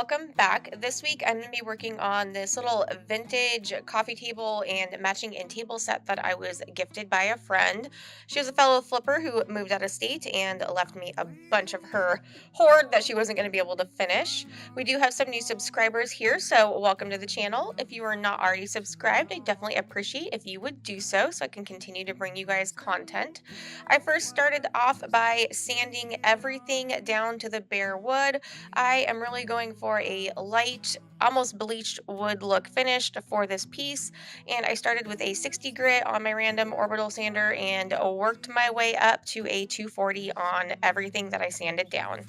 welcome back. This week I'm going to be working on this little vintage coffee table and matching end table set that I was gifted by a friend. She was a fellow flipper who moved out of state and left me a bunch of her hoard that she wasn't going to be able to finish. We do have some new subscribers here, so welcome to the channel. If you are not already subscribed, I definitely appreciate if you would do so I can continue to bring you guys content. I first started off by sanding everything down to the bare wood. I am really going for a light, almost bleached wood look finish for this piece. And I started with a 60 grit on my random orbital sander and worked my way up to a 240 on everything that I sanded down.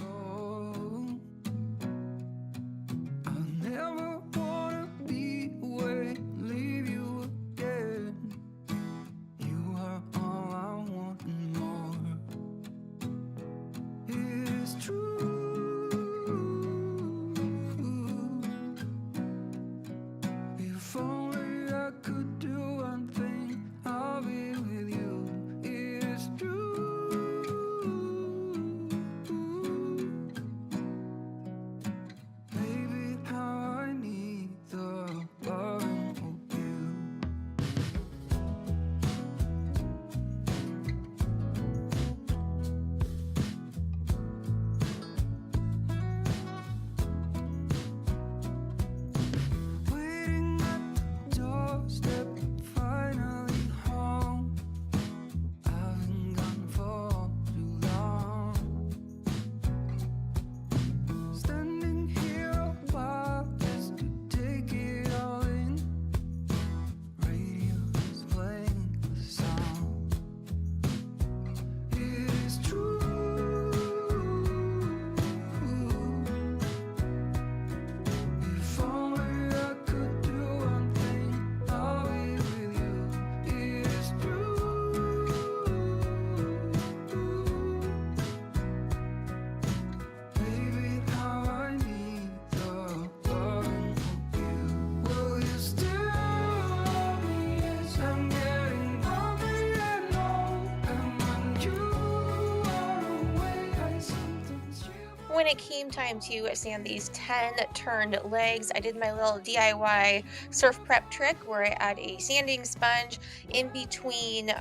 When it came time to sand these 10 turned legs, I did my little DIY surf prep trick where I add a sanding sponge in between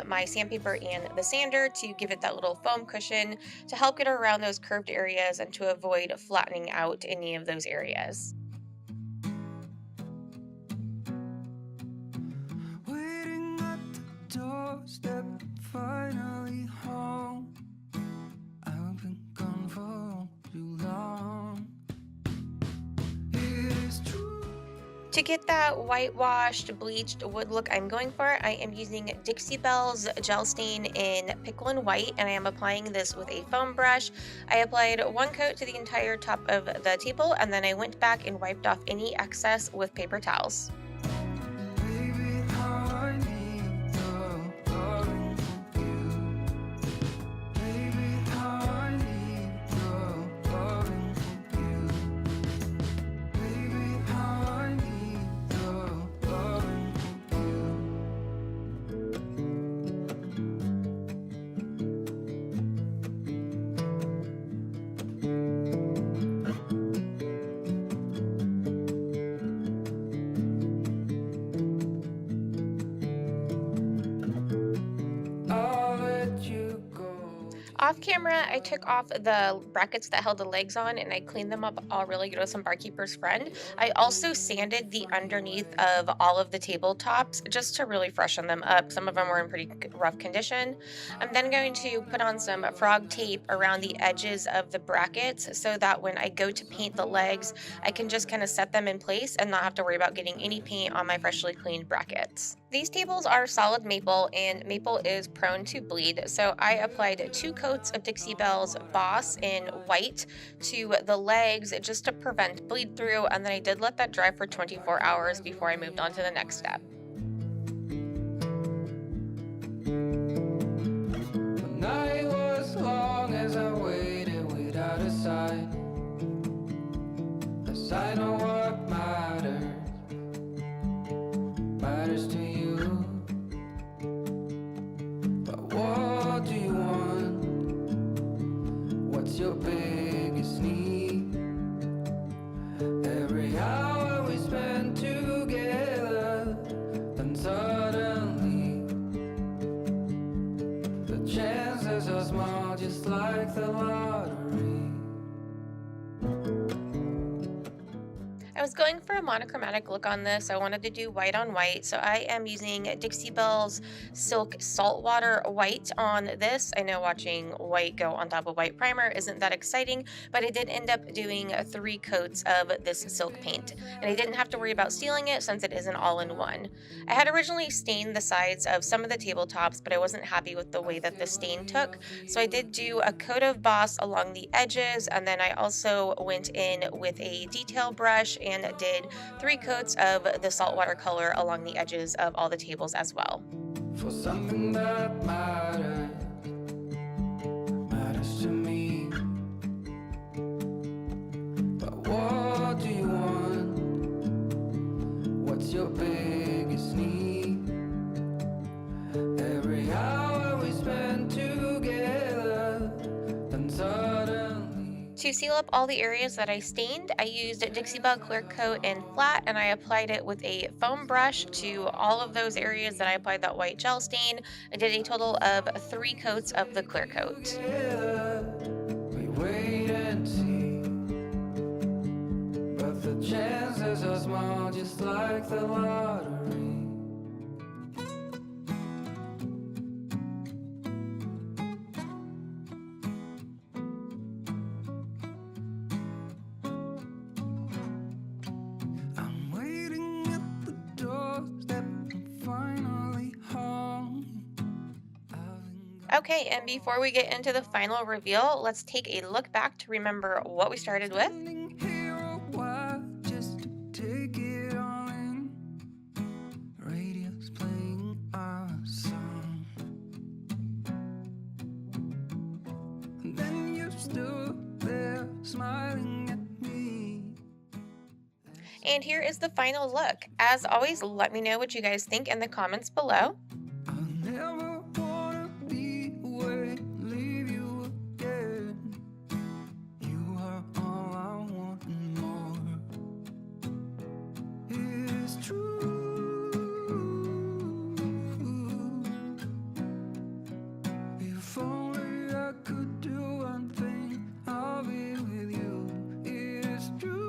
my sandpaper and the sander to give it that little foam cushion to help get around those curved areas and to avoid flattening out any of those areas. Waiting at the doorstep, finally home. I've been gone for too long. It is true. To get that whitewashed, bleached wood look I'm going for, I am using Dixie Belle's gel stain in Pickle and White, and I am applying this with a foam brush. I applied one coat to the entire top of the table, and then I went back and wiped off any excess with paper towels. Baby, how I need the loving of you. Baby, how I need the loving of you. Baby, how I need the loving of you. I'll let you go. Off camera, I took off the brackets that held the legs on and I cleaned them up all really good with some Barkeeper's Friend. I also sanded the underneath of all of the tabletops just to really freshen them up. Some of them were in pretty rough condition. I'm then going to put on some frog tape around the edges of the brackets so that when I go to paint the legs, I can just kind of set them in place and not have to worry about getting any paint on my freshly cleaned brackets. These tables are solid maple and maple is prone to bleed, so I applied 2 coats of Dixie Belle's Boss in white to the legs just to prevent bleed through, and then I did let that dry for 24 hours before I moved on to the next step. The night was long as I waited without a sign. A sign of what matters to you. But what do you want? What's your biggest need? like the lottery. I was going for a monochromatic look on this. I wanted to do white on white, so I am using Dixie Belle's Silk Saltwater White on this. I know watching white go on top of white primer isn't that exciting, but I did end up doing 3 coats of this silk paint, and I didn't have to worry about sealing it since it is an all-in-one. I had originally stained the sides of some of the tabletops, but I wasn't happy with the way that the stain took, so I did do a coat of Boss along the edges, and then I also went in with a detail brush and did 3 coats of the saltwater color along the edges of all the tables as well. For something that matters to me. But what do you want? What's your biggest need? Every hour we spend together, then suddenly. To seal up all the areas that I stained, I used Dixie Belle Clear Coat in flat, and I applied it with a foam brush to all of those areas that I applied that white gel stain. I did a total of 3 coats of the clear coat. We wait and see, but the chances are small, just like the lottery. I'm waiting at the doorstep, I'm finally home. Okay, and before we get into the final reveal, let's take a look back to remember what we started with. Standing here a while just to take it all in. Radio's playing our song. And then you stood there smiling at me. And here is the final look. As always, let me know what you guys think in the comments below. I'll never wanna be away, leave you again. You are all I want and more. It's true. If only I could do one thing, I'll be with you. It's true.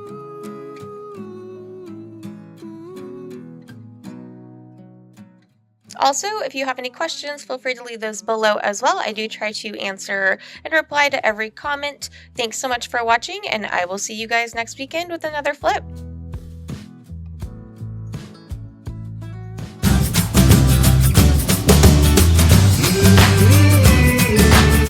Also, if you have any questions, feel free to leave those below as well. I do try to answer and reply to every comment. Thanks so much for watching, and I will see you guys next weekend with another flip.